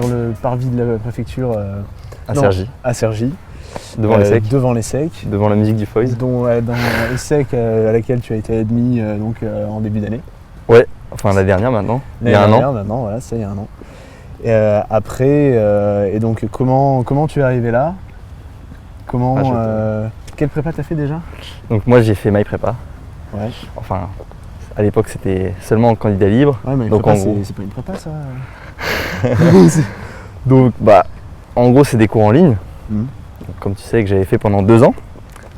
sur le parvis de la préfecture À Cergy. devant l'ESSEC, devant la musique du Foys. Dans l'ESSEC à laquelle tu as été admis en début d'année. Ouais, enfin la dernière maintenant, il y a un an. Maintenant, voilà, ça il y a un an. Et donc comment tu es arrivé là? Quelle prépa t'as fait déjà? Donc moi j'ai fait My Prépa. Ouais. Enfin, à l'époque c'était seulement en candidat libre. Ouais, mais donc prépa, en gros... c'est pas une prépa ça. Donc en gros c'est des cours en ligne. Mhm. Donc, comme tu sais que j'avais fait pendant 2 ans,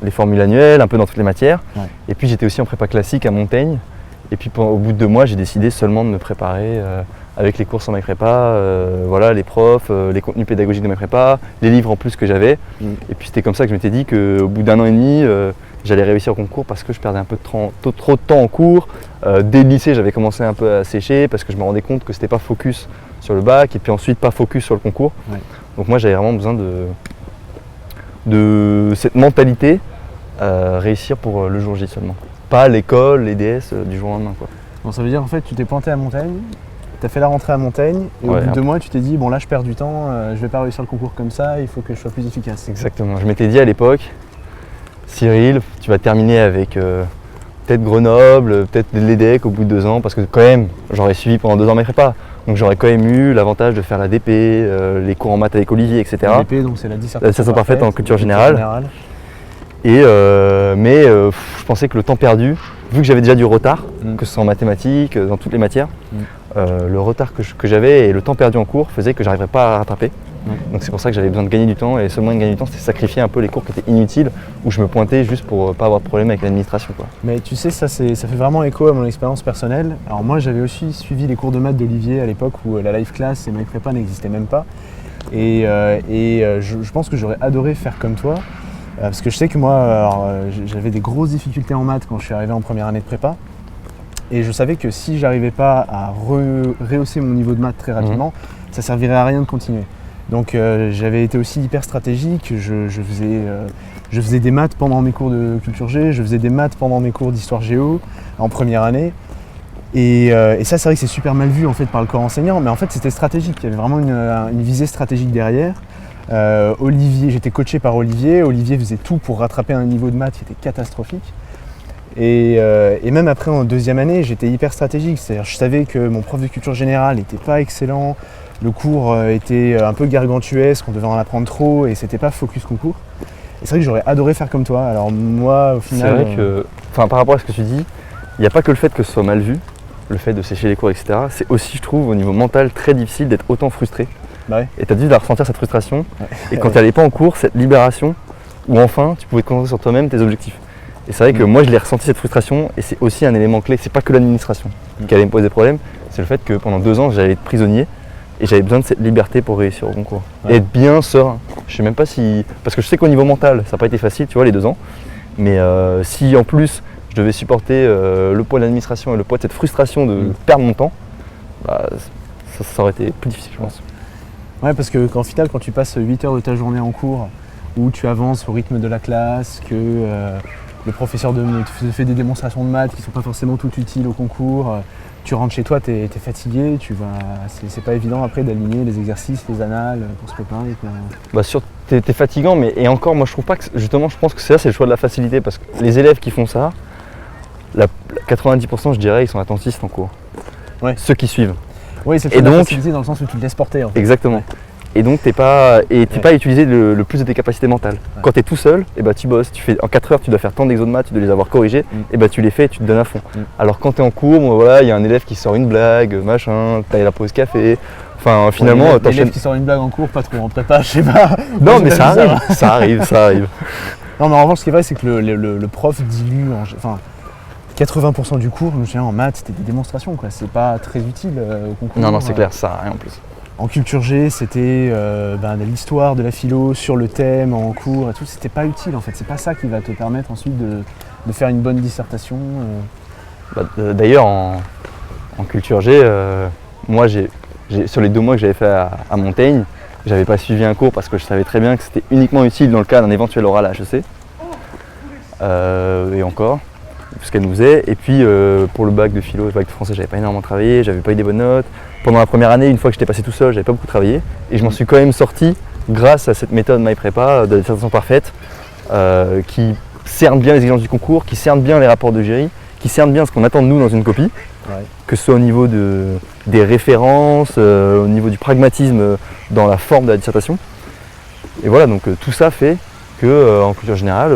les formules annuelles, un peu dans toutes les matières. Ouais. Et puis j'étais aussi en prépa classique à Montaigne. Et puis au bout de 2 mois j'ai décidé seulement de me préparer avec les cours sur My Prépa, voilà, les profs, les contenus pédagogiques de My Prépa, les livres en plus que j'avais. Et puis c'était comme ça que je m'étais dit qu'au bout d'1 an et demi, j'allais réussir au concours parce que je perdais un peu trop de temps en cours. Dès le lycée, j'avais commencé un peu à sécher parce que je me rendais compte que c'était pas focus sur le bac et puis ensuite pas focus sur le concours. Ouais. Donc moi j'avais vraiment besoin de cette mentalité, réussir pour le jour J seulement. Pas l'école, les DS du jour au lendemain, quoi. Bon, ça veut dire en fait tu t'es pointé à Montaigne, tu as fait la rentrée à Montaigne et au bout de 2 mois tu t'es dit bon là je perds du temps, je vais pas réussir le concours comme ça, il faut que je sois plus efficace. Exactement, je m'étais dit à l'époque, Cyril, tu vas terminer avec peut-être Grenoble, peut-être l'EDEC au bout de 2 ans, parce que quand même j'aurais suivi pendant 2 ans mes prépas. Donc j'aurais quand même eu l'avantage de faire la DP, les cours en maths avec Olivier, etc. La DP, donc c'est la dissertation parfaite en culture générale. Et je pensais que le temps perdu, vu que j'avais déjà du retard, que ce soit en mathématiques, dans toutes les matières, le retard que j'avais et le temps perdu en cours faisait que j'arriverais pas à rattraper. Donc c'est pour ça que j'avais besoin de gagner du temps et le seul moyen de gagner du temps c'était sacrifier un peu les cours qui étaient inutiles où je me pointais juste pour pas avoir de problème avec l'administration, quoi. Mais tu sais, ça fait vraiment écho à mon expérience personnelle. Alors moi j'avais aussi suivi les cours de maths d'Olivier à l'époque où la live class et My Prépa n'existaient même pas. Et je pense que j'aurais adoré faire comme toi. Parce que je sais que moi, j'avais des grosses difficultés en maths quand je suis arrivé en première année de prépa. Et je savais que si j'arrivais pas à rehausser mon niveau de maths très rapidement, ça servirait à rien de continuer. Donc j'avais été aussi hyper stratégique, je faisais des maths pendant mes cours de culture G, je faisais des maths pendant mes cours d'histoire géo en première année. Et ça c'est vrai que c'est super mal vu en fait par le corps enseignant, mais en fait c'était stratégique, il y avait vraiment une visée stratégique derrière. Olivier, j'étais coaché par Olivier faisait tout pour rattraper un niveau de maths qui était catastrophique. Et même après en 2e année, j'étais hyper stratégique, c'est-à-dire je savais que mon prof de culture générale n'était pas excellent, le cours était un peu gargantuesque, on devait en apprendre trop et c'était pas focus concours. Et c'est vrai que j'aurais adoré faire comme toi, alors moi au final... C'est vrai que, par rapport à ce que tu dis, il n'y a pas que le fait que ce soit mal vu, le fait de sécher les cours, etc. C'est aussi, je trouve, au niveau mental très difficile d'être autant frustré. Bah ouais. Et tu as dû ressentir cette frustration. Ouais. Et quand tu n'allais pas en cours, cette libération où enfin tu pouvais te concentrer sur toi-même, tes objectifs. Et c'est vrai que moi je l'ai ressenti cette frustration et c'est aussi un élément clé. C'est pas que l'administration qui allait me poser problème, c'est le fait que pendant 2 ans j'allais être prisonnier et j'avais besoin de cette liberté pour réussir au concours. Ouais. Et être bien serein. Je sais même pas si. Parce que je sais qu'au niveau mental ça n'a pas été facile, tu vois, les 2 ans. Mais si en plus je devais supporter le poids de l'administration et le poids de cette frustration de perdre mon temps, ça aurait été plus difficile, je pense. Ouais, parce qu'en final, quand tu passes 8 heures de ta journée en cours, où tu avances au rythme de la classe, que le professeur te fait des démonstrations de maths qui ne sont pas forcément toutes utiles au concours, tu rentres chez toi, tu es fatigué, c'est pas évident après d'aligner les exercices, les annales pour se préparer. T'es fatigant, mais et encore, moi je trouve pas que, justement, je pense que c'est le choix de la facilité, parce que les élèves qui font ça, 90% je dirais, ils sont attentistes en cours. Ouais. Ceux qui suivent. Oui, c'est la facilité dans le sens où tu te laisses porter. En fait. Exactement. Ouais. Et donc t'es pas à utiliser le plus de tes capacités mentales. Ouais. Quand tu es tout seul, tu bosses, en 4 heures tu dois faire tant d'exos de maths, tu dois les avoir corrigés, et tu les fais et tu te donnes à fond. Alors quand tu es en cours, il y a un élève qui sort une blague, machin, t'as la pause café. Enfin finalement, l'élève qui sort une blague en cours, pas trop en prépa, je sais pas. Non mais ça arrive. Non mais en revanche ce qui est vrai c'est que le prof dilue, 80% du cours, je me souviens en maths, c'était des démonstrations, quoi. C'est pas très utile au concours. Non, c'est clair, ça sert à rien en plus. En culture G, c'était de l'histoire, de la philo, sur le thème, en cours et tout, c'était pas utile en fait. C'est pas ça qui va te permettre ensuite de faire une bonne dissertation. D'ailleurs, en culture G, moi, sur les 2 mois que j'avais fait à Montaigne, j'avais pas suivi un cours parce que je savais très bien que c'était uniquement utile dans le cas d'un éventuel oral à HEC. Et encore. ce qu'elle nous faisait. Et puis pour le bac de philo, le bac de français, j'avais pas énormément travaillé, j'avais pas eu des bonnes notes. Pendant la première année, une fois que j'étais passé tout seul, j'avais pas beaucoup travaillé. Et je m'en suis quand même sorti grâce à cette méthode MyPrépa de la dissertation parfaite qui cerne bien les exigences du concours, qui cerne bien les rapports de jury, qui cerne bien ce qu'on attend de nous dans une copie, que ce soit au niveau des références, au niveau du pragmatisme dans la forme de la dissertation. Et voilà, donc tout ça fait que en culture générale,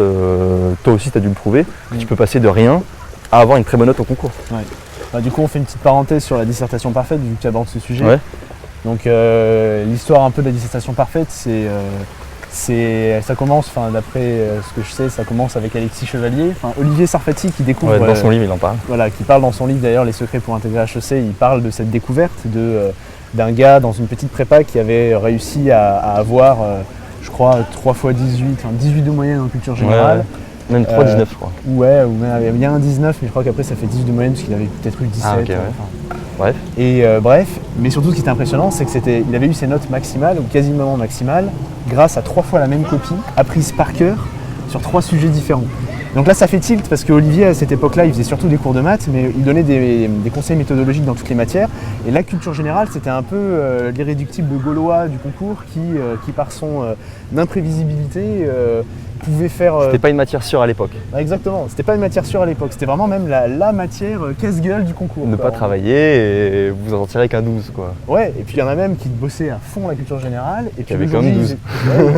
toi aussi tu as dû le prouver, que tu peux passer de rien à avoir une très bonne note au concours. Ouais. Bah, du coup on fait une petite parenthèse sur la dissertation parfaite vu que tu abordes ce sujet. Ouais. Donc l'histoire un peu de la dissertation parfaite, ça commence, d'après ce que je sais, ça commence avec Alexis Chevalier, Olivier Sarfati qui découvre, dans son livre il en parle. Voilà, qui parle dans son livre d'ailleurs Les secrets pour intégrer HEC, il parle de cette découverte d'un gars dans une petite prépa qui avait réussi à avoir, je crois, 3 fois 18, 18 de moyenne en culture générale. Ouais. Même 3,19 je crois. Ouais, ou même, il y a un 19, mais je crois qu'après ça fait 18 de moyenne parce qu'il avait peut-être eu 17. Ah, okay, ouais. Bref. Et bref, mais surtout ce qui était impressionnant, c'est qu'il avait eu ses notes maximales, ou quasiment maximales, grâce à 3 fois la même copie, apprise par cœur, sur 3 sujets différents. Donc là ça fait tilt parce qu'Olivier à cette époque-là il faisait surtout des cours de maths, mais il donnait des conseils méthodologiques dans toutes les matières. Et la culture générale c'était un peu l'irréductible gaulois du concours qui par son imprévisibilité pouvait faire... C'était pas une matière sûre à l'époque. Exactement, c'était pas une matière sûre à l'époque, c'était vraiment même la matière casse-gueule du concours. Ne pas travailler et vous en tirez qu'un 12 quoi. Ouais, et puis il y en a même qui bossaient à fond la culture générale et puis avait quand même 12.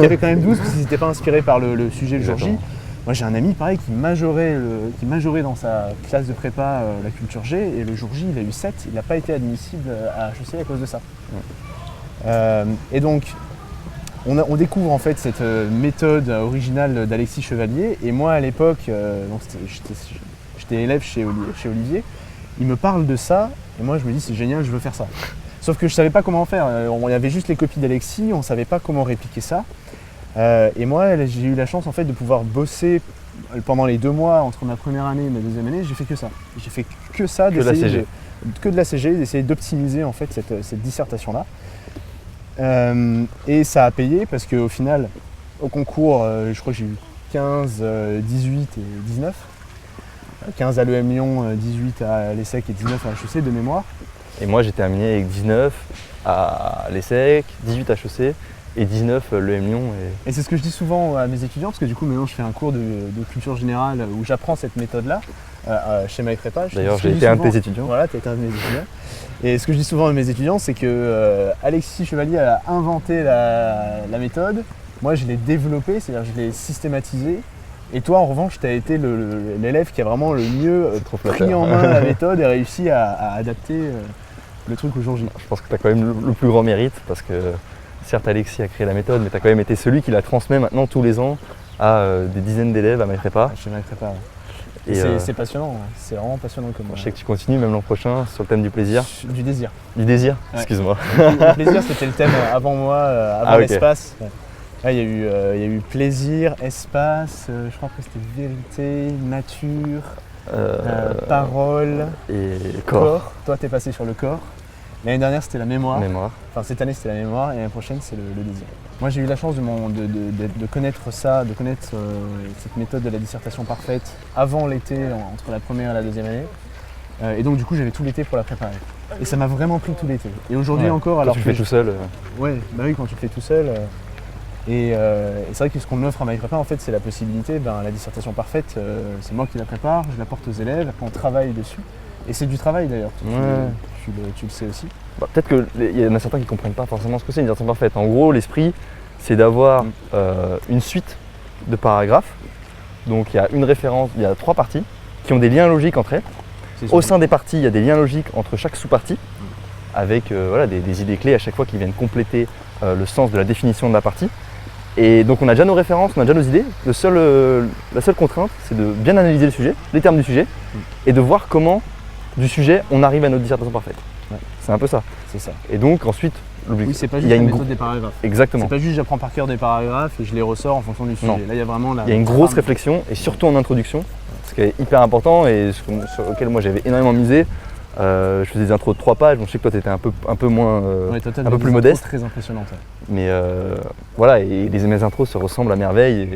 Qui avait quand même 12 parce qu'ils n'étaient pas inspirés par le sujet le jour J. Moi j'ai un ami pareil qui majorait dans sa classe de prépa la culture G et le jour J il a eu 7, il n'a pas été admissible à HEC à cause de ça. Et donc on découvre en fait cette méthode originale d'Alexis Chevalier et moi à l'époque, j'étais élève chez Olivier, il me parle de ça et moi je me dis c'est génial, je veux faire ça. Sauf que je ne savais pas comment faire, on avait juste les copies d'Alexis, on ne savait pas comment répliquer ça. Et moi j'ai eu la chance en fait de pouvoir bosser pendant les 2 mois entre ma première année et ma deuxième année, j'ai fait que ça. J'ai fait que ça, que de la CG, d'essayer d'optimiser en fait cette dissertation-là. Et ça a payé parce qu'au final, au concours, je crois que j'ai eu 15, 18 et 19. 15 à l'EM Lyon, 18 à l'ESSEC et 19 à HEC de mémoire. Et moi j'ai terminé avec 19 à l'ESSEC, 18 à HEC et 19 l'EM Lyon. Et c'est ce que je dis souvent à mes étudiants parce que du coup maintenant je fais un cours de culture générale où j'apprends cette méthode-là chez MyPrépa. D'ailleurs j'ai été un de tes étudiants. Voilà, tu as été un de mes étudiants. Et ce que je dis souvent à mes étudiants, c'est que Alexis Chevalier a inventé la méthode, moi je l'ai développée, c'est-à-dire je l'ai systématisée. Et toi en revanche, tu as été l'élève qui a vraiment le mieux pris en main la méthode et réussi à adapter le truc au jour J. Je pense que tu as quand même le plus grand mérite parce que certes Alexis a créé la méthode, mais tu as quand même été celui qui la transmet maintenant tous les ans à des dizaines d'élèves à MyPrépa. Chez MyPrépa, ouais. Et c'est passionnant, c'est vraiment passionnant comme... Je sais que tu continues même l'an prochain sur le thème du plaisir. Du désir. Du désir, ouais. Excuse-moi. Le plaisir c'était le thème avant moi, avant l'espace. Okay. Là, il y a eu plaisir, espace, je crois que c'était vérité, nature, parole, et corps. Toi t'es passé sur le corps. L'année dernière c'était la mémoire. Enfin cette année c'était la mémoire et l'année prochaine c'est le désir. Moi j'ai eu la chance de connaître ça, de connaître cette méthode de la dissertation parfaite avant l'été, entre la première et la deuxième année. Et donc du coup j'avais tout l'été pour la préparer. Et ça m'a vraiment pris tout l'été. Et aujourd'hui encore, alors quand tu le fais tout seul. Ouais, bah oui quand tu le fais tout seul. Et c'est vrai que ce qu'on offre à MyPrépa en fait c'est la possibilité, la dissertation parfaite, c'est moi qui la prépare, je la porte aux élèves, après on travaille dessus. Et c'est du travail d'ailleurs, tu le sais aussi. Bah, peut-être qu'il y en a certains qui ne comprennent pas forcément ce que c'est une dissertation parfaite. En gros, l'esprit, c'est d'avoir une suite de paragraphes. Donc il y a une référence, il y a 3 parties qui ont des liens logiques entre elles. Au sein des parties, il y a des liens logiques entre chaque sous-partie, avec des idées clés à chaque fois qui viennent compléter le sens de la définition de la partie. Et donc on a déjà nos références, on a déjà nos idées. La seule contrainte, c'est de bien analyser le sujet, les termes du sujet, et de voir comment du sujet on arrive à notre dissertation parfaite. Ouais. C'est un peu ça. C'est ça. Et donc ensuite, oui, c'est pas juste la méthode des paragraphes. Exactement. C'est pas juste j'apprends par cœur des paragraphes et je les ressors en fonction du sujet. Non. Là il y a vraiment il y a une grosse réflexion et surtout en introduction, ce qui est hyper important et sur lequel moi j'avais énormément misé. Je faisais des intros de 3 pages, donc je sais que toi tu étais un peu moins, un peu plus modeste. Très impressionnante. Ouais. Mais voilà, et mes intros se ressemblent à merveille.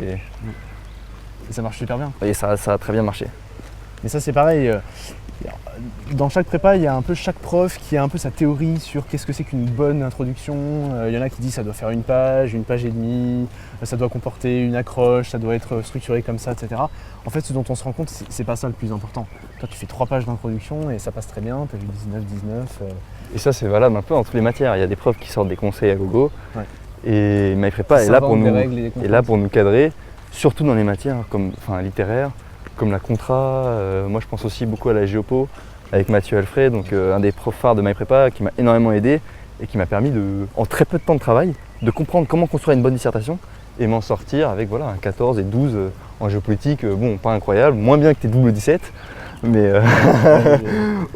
Et ça marche super bien. Et ça a très bien marché. Mais ça c'est pareil, dans chaque prépa, il y a un peu chaque prof qui a un peu sa théorie sur qu'est-ce que c'est qu'une bonne introduction. Il y en a qui disent ça doit faire une page et demie, ça doit comporter une accroche, ça doit être structuré comme ça, etc. En fait, ce dont on se rend compte, c'est pas ça le plus important. Toi, tu fais 3 pages d'introduction et ça passe très bien, tu as vu 19. Et ça, c'est valable un peu dans toutes les matières. Il y a des profs qui sortent des conseils à gogo. Ouais. Et MyPrépa est là pour nous cadrer, surtout dans les matières comme littéraires, comme la contra. Moi, je pense aussi beaucoup à la géopo avec Mathieu Alfred, donc un des profs phares de MyPrépa qui m'a énormément aidé et qui m'a permis, en très peu de temps de travail, de comprendre comment construire une bonne dissertation et m'en sortir avec un 14 et 12 en géopolitique. Bon, pas incroyable, moins bien que tes double 17, mais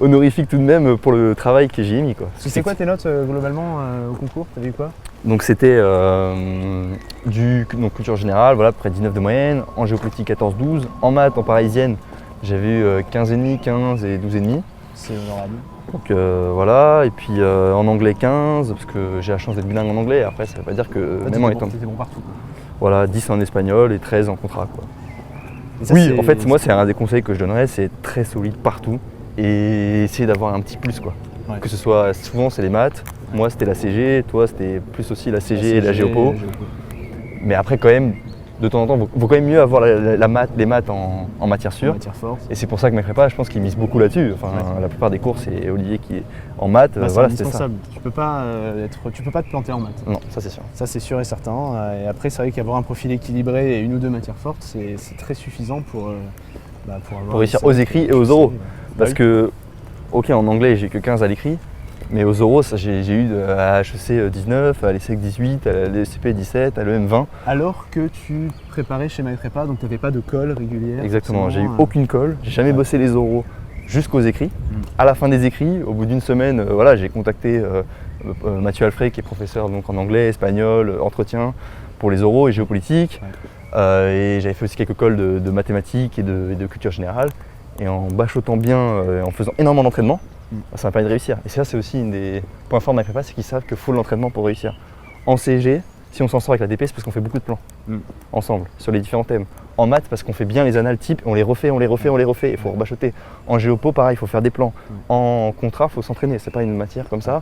honorifique tout de même pour le travail que j'y ai mis. C'est quoi tes notes globalement au concours? T'as vu quoi? Donc c'était culture générale, à peu près 19 de moyenne, en géopolitique 14-12, en maths, en parisienne, j'avais eu 15,5, 15 et 12,5. C'est honorable. Donc et puis en anglais 15, parce que j'ai la chance d'être bilingue en anglais, après ça veut pas dire que même en étant... T'étais bon partout. Voilà, 10 en espagnol et 13 en contrat. Ça, oui, en fait, moi c'est un des conseils que je donnerais, c'est être très solide partout et essayer d'avoir un petit plus Ouais. Que ce soit, souvent c'est les maths, moi c'était la CG, toi c'était plus aussi la CG et la géopo. Mais après quand même, de temps en temps, il vaut quand même mieux avoir les maths en matière sûre. En matière forte. Et c'est pour ça que MyPrépa, je pense qu'ils misent beaucoup là-dessus. La plupart des cours, c'est Olivier qui est en maths. C'est indispensable. Tu peux pas te planter en maths. Non, ça c'est sûr. Ça c'est sûr et certain. Et après, c'est vrai qu'avoir un profil équilibré et 1 ou 2 matières fortes, c'est très suffisant pour réussir aux écrits et aux oraux. Parce que, ok, en anglais, j'ai que 15 à l'écrit. Mais aux oraux, j'ai eu à HEC 19, à l'ESSEC 18, à l'ESCP 17, à l'EM 20. Alors que tu préparais chez MyPrépa, donc tu n'avais pas de colle régulière. Exactement, j'ai eu aucune colle, j'ai jamais bossé les oraux jusqu'aux écrits. À la fin des écrits, au bout d'une semaine, j'ai contacté Mathieu Alfred qui est professeur donc, en anglais, espagnol, entretien pour les oraux et géopolitique. Et j'avais fait aussi quelques colles de mathématiques et de culture générale. Et en bachotant bien, en faisant énormément d'entraînement, ça m'a permis de réussir. Et ça, c'est aussi un des points forts de MyPrépa, c'est qu'ils savent qu'il faut de l'entraînement pour réussir. En CG, si on s'en sort avec la DP, c'est parce qu'on fait beaucoup de plans ensemble, sur les différents thèmes. En maths, parce qu'on fait bien les annales types, on les refait, il faut rebachoter. En géopo, pareil, il faut faire des plans. En contrat, il faut s'entraîner, c'est pas une matière comme ça.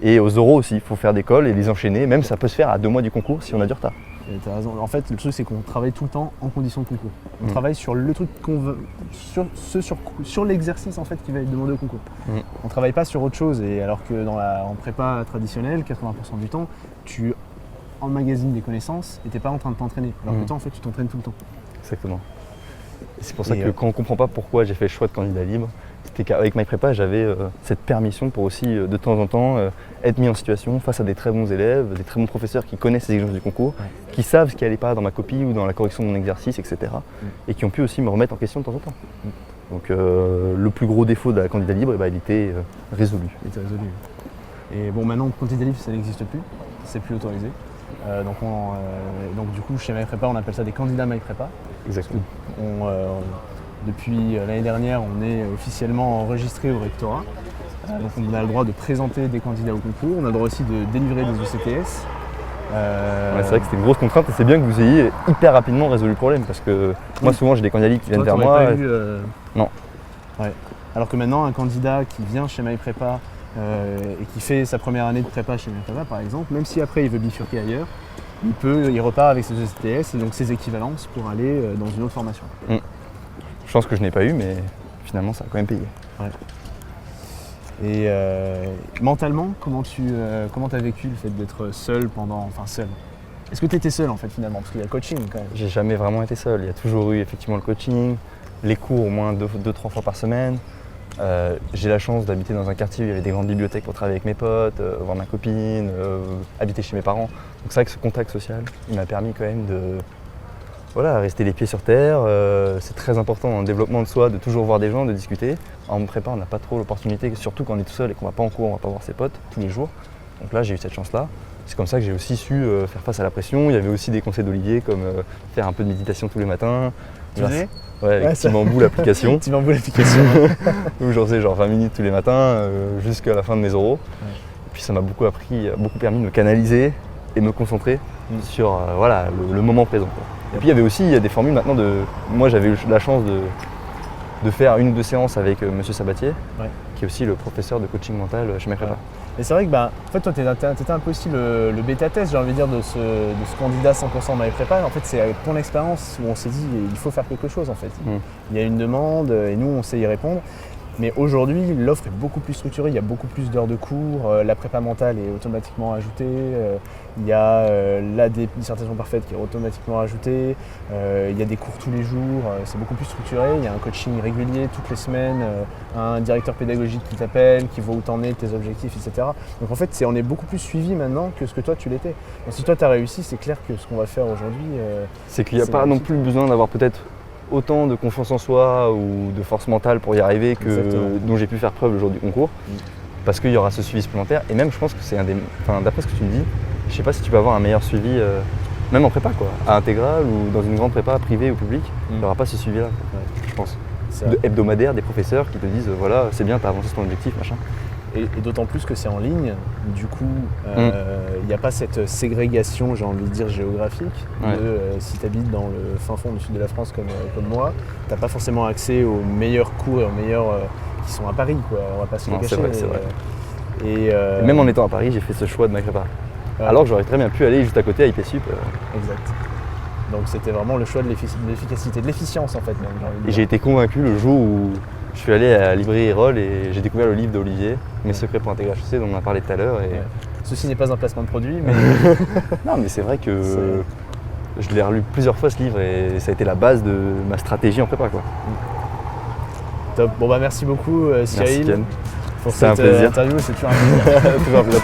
Et aux oraux aussi, il faut faire des colles et les enchaîner, même ça peut se faire à 2 mois du concours si on a du retard. Tu as raison. En fait, le truc, c'est qu'on travaille tout le temps en condition de concours. On travaille sur le truc qu'on veut, sur l'exercice en fait qui va être demandé au concours. On ne travaille pas sur autre chose. Et alors que en prépa traditionnelle, 80% du temps, tu emmagasines des connaissances et tu n'es pas en train de t'entraîner. Alors que toi, en fait, tu t'entraînes tout le temps. Exactement. Et c'est pour ça que quand on ne comprend pas pourquoi j'ai fait le choix de candidat libre, c'était qu'avec MyPrépa, j'avais cette permission pour aussi, de temps en temps, être mis en situation face à des très bons élèves, des très bons professeurs qui connaissent les exigences du concours, qui savent ce qui n'allait pas dans ma copie ou dans la correction de mon exercice, etc. Et qui ont pu aussi me remettre en question de temps en temps. Donc le plus gros défaut de la candidat libre, il était résolu. Et bon, maintenant, candidat libre, ça n'existe plus, c'est plus autorisé. Donc du coup, chez MyPrépa, on appelle ça des candidats MyPrépa. Exactement. Depuis l'année dernière, on est officiellement enregistré au rectorat. Donc on a le droit de présenter des candidats au concours, on a le droit aussi de délivrer des ECTS. C'est vrai que c'était une grosse contrainte et c'est bien que vous ayez hyper rapidement résolu le problème parce que moi souvent j'ai des candidats qui viennent vers moi. Non. Ouais. Alors que maintenant, un candidat qui vient chez MyPrépa et qui fait sa première année de prépa chez MyPrépa par exemple, même si après il veut bifurquer ailleurs, il repart avec ses ECTS et donc ses équivalences pour aller dans une autre formation. Chance que je n'ai pas eu, mais finalement ça a quand même payé. Ouais. Et mentalement, comment tu as vécu le fait d'être seul seul? Est-ce que tu étais seul en fait finalement? Parce qu'il y a le coaching quand même. J'ai jamais vraiment été seul. Il y a toujours eu effectivement le coaching, les cours au moins 2-3 fois par semaine. J'ai la chance d'habiter dans un quartier où il y avait des grandes bibliothèques pour travailler avec mes potes, voir ma copine, habiter chez mes parents. Donc c'est vrai que ce contact social, il m'a permis quand même de rester les pieds sur terre. C'est très important dans le développement de soi de toujours voir des gens, de discuter. En prépa, on n'a pas trop l'opportunité, surtout quand on est tout seul et qu'on ne va pas en cours, on ne va pas voir ses potes tous les jours. Donc là, j'ai eu cette chance-là. C'est comme ça que j'ai aussi su faire face à la pression. Il y avait aussi des conseils d'Olivier comme faire un peu de méditation tous les matins. Ouais, avec Timambou l'application. Timambou l'application. Où j'en faisais genre 20 minutes tous les matins jusqu'à la fin de mes oraux. Et puis ça m'a beaucoup permis de me canaliser et me concentrer sur le moment présent. Et puis il y a des formules maintenant moi j'avais eu la chance de faire 1 ou 2 séances avec Monsieur Sabatier, Ouais. qui est aussi le professeur de coaching mental chez MyPrépa. Ouais. Et c'est vrai que en fait, toi, tu étais un peu aussi le bêta-test, j'ai envie de dire, de ce candidat 100% MyPrépa. En fait, c'est avec ton expérience où on s'est dit il faut faire quelque chose en fait. Il y a une demande et nous, on sait y répondre. Mais aujourd'hui, l'offre est beaucoup plus structurée, il y a beaucoup plus d'heures de cours, la prépa mentale est automatiquement ajoutée, il y a la dissertation parfaite qui est automatiquement ajoutée, il y a des cours tous les jours, c'est beaucoup plus structuré, il y a un coaching régulier toutes les semaines, un directeur pédagogique qui t'appelle, qui voit où t'en es, tes objectifs, etc. Donc en fait, on est beaucoup plus suivi maintenant que ce que toi tu l'étais. Donc si toi tu as réussi, c'est clair que ce qu'on va faire aujourd'hui… c'est qu'il n'y a pas non plus besoin d'avoir peut-être autant de confiance en soi ou de force mentale pour y arriver dont j'ai pu faire preuve le jour du concours, parce qu'il y aura ce suivi supplémentaire. Et même je pense que c'est d'après ce que tu me dis, je sais pas si tu peux avoir un meilleur suivi, même en prépa quoi, à intégrale ou dans une grande prépa privée ou publique, il n'y aura pas ce suivi là, je pense. Hebdomadaire des professeurs qui te disent voilà c'est bien, tu as avancé sur ton objectif, machin. Et d'autant plus que c'est en ligne, du coup, il n'y a pas cette ségrégation, j'ai envie de dire, géographique. Si tu habites dans le fin fond du sud de la France comme moi, tu n'as pas forcément accès aux meilleurs cours et aux meilleurs qui sont à Paris, quoi. On va pas se le cacher. C'est vrai. Et même en étant à Paris, j'ai fait ce choix de MyPrépa. Alors que j'aurais très bien pu aller juste à côté à IPSup. Exact. Donc c'était vraiment le choix de l'efficacité, de l'efficience en fait même. Et j'ai été convaincu le jour où je suis allé à la librairie Erol et j'ai découvert le livre d'Olivier, Mes secrets pour intégrer HEC, dont on a parlé tout à l'heure. Et... Ceci n'est pas un placement de produit, mais… Non, mais c'est vrai que je l'ai relu plusieurs fois ce livre et ça a été la base de ma stratégie en prépa, quoi. Top. Bon bah merci beaucoup Cyril. Merci Ken. Pour cette interview, c'est toujours un plaisir. Toujours un plaisir.